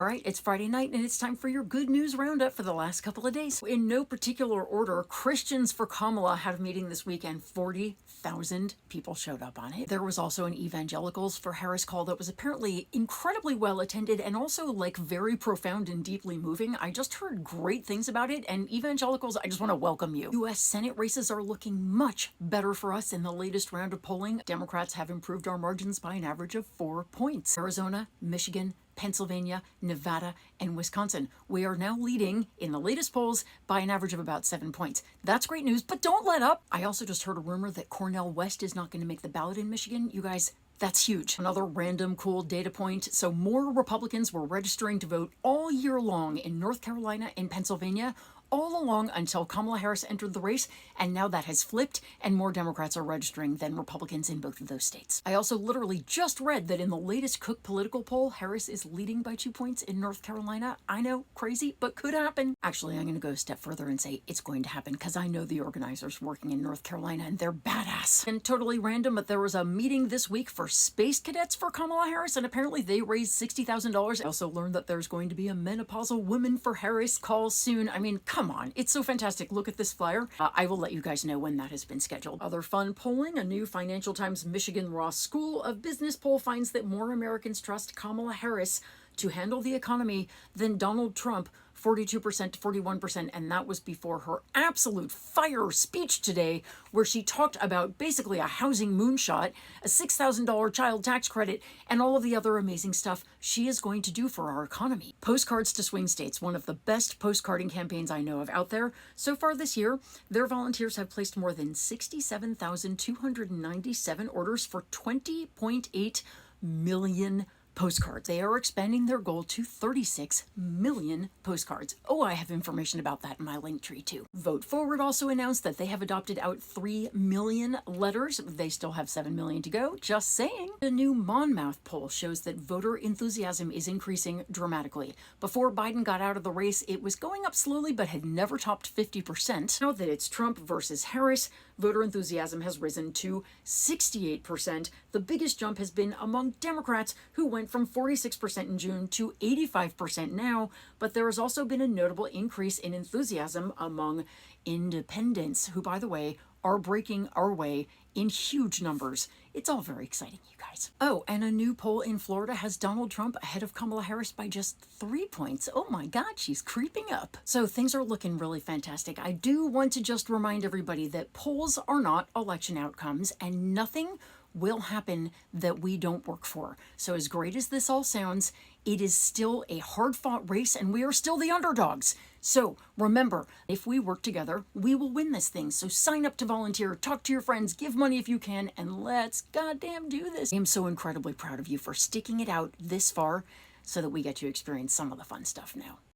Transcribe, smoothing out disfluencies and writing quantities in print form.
All right, it's Friday night and it's time for your good news roundup for the last couple of days. In no particular order, Christians for Kamala had a meeting this weekend. 40,000 people showed up on it. There was also an Evangelicals for Harris call that was apparently incredibly well attended and also like very profound and deeply moving. I just heard great things about it, and Evangelicals, I just want to welcome you. U.S. Senate races are looking much better for us in the latest round of polling. Democrats have improved our margins by an average of 4 points. Arizona, Michigan, Pennsylvania, Nevada, and Wisconsin. We are now leading in the latest polls by an average of about 7 points. That's great news, but don't let up. I also just heard a rumor that Cornel West is not going to make the ballot in Michigan. You guys, that's huge. Another random cool data point. So more Republicans were registering to vote all year long in North Carolina and Pennsylvania, all along until Kamala Harris entered the race, and now that has flipped and more Democrats are registering than Republicans in both of those states. I also literally just read that in the latest Cook political poll, Harris is leading by 2 points in North Carolina. I know, crazy, but could happen. Actually, I'm going to go a step further and say it's going to happen because I know the organizers working in North Carolina and they're badass. And totally random, but there was a meeting this week for space cadets for Kamala Harris, and apparently they raised $60,000. I also learned that there's going to be a menopausal woman for Harris call soon. I mean, come on, it's so fantastic. Look at this flyer. I will let you guys know when that has been scheduled. Other fun polling, a new Financial Times Michigan Ross School of Business poll finds that more Americans trust Kamala Harris to handle the economy than Donald Trump, 42% to 41%, and that was before her absolute fire speech today, where she talked about basically a housing moonshot, a $6,000 child tax credit, and all of the other amazing stuff she is going to do for our economy. Postcards to Swing States, one of the best postcarding campaigns I know of out there. So far this year, their volunteers have placed more than 67,297 orders for 20.8 million postcards. They are expanding their goal to 36 million postcards. Oh, I have information about that in my link tree too. Vote Forward also announced that they have adopted out 3 million letters. They still have 7 million to go, just saying. A new Monmouth poll shows that voter enthusiasm is increasing dramatically. Before Biden got out of the race, it was going up slowly but had never topped 50%. Now that it's Trump versus Harris, voter enthusiasm has risen to 68%. The biggest jump has been among Democrats, who went from 46% in June to 85% now, but there has also been a notable increase in enthusiasm among independents, who, by the way, are breaking our way in huge numbers. It's all very exciting, you guys. Oh, and a new poll in Florida has Donald Trump ahead of Kamala Harris by just 3 points. Oh my God, she's creeping up. So things are looking really fantastic. I do want to just remind everybody that polls are not election outcomes, and nothing will happen that we don't work for. So as great as this all sounds, it is still a hard-fought race and we are still the underdogs. So remember, if we work together, we will win this thing. So sign up to volunteer, talk to your friends, give money if you can, and let's goddamn do this. I am so incredibly proud of you for sticking it out this far so that we get to experience some of the fun stuff now.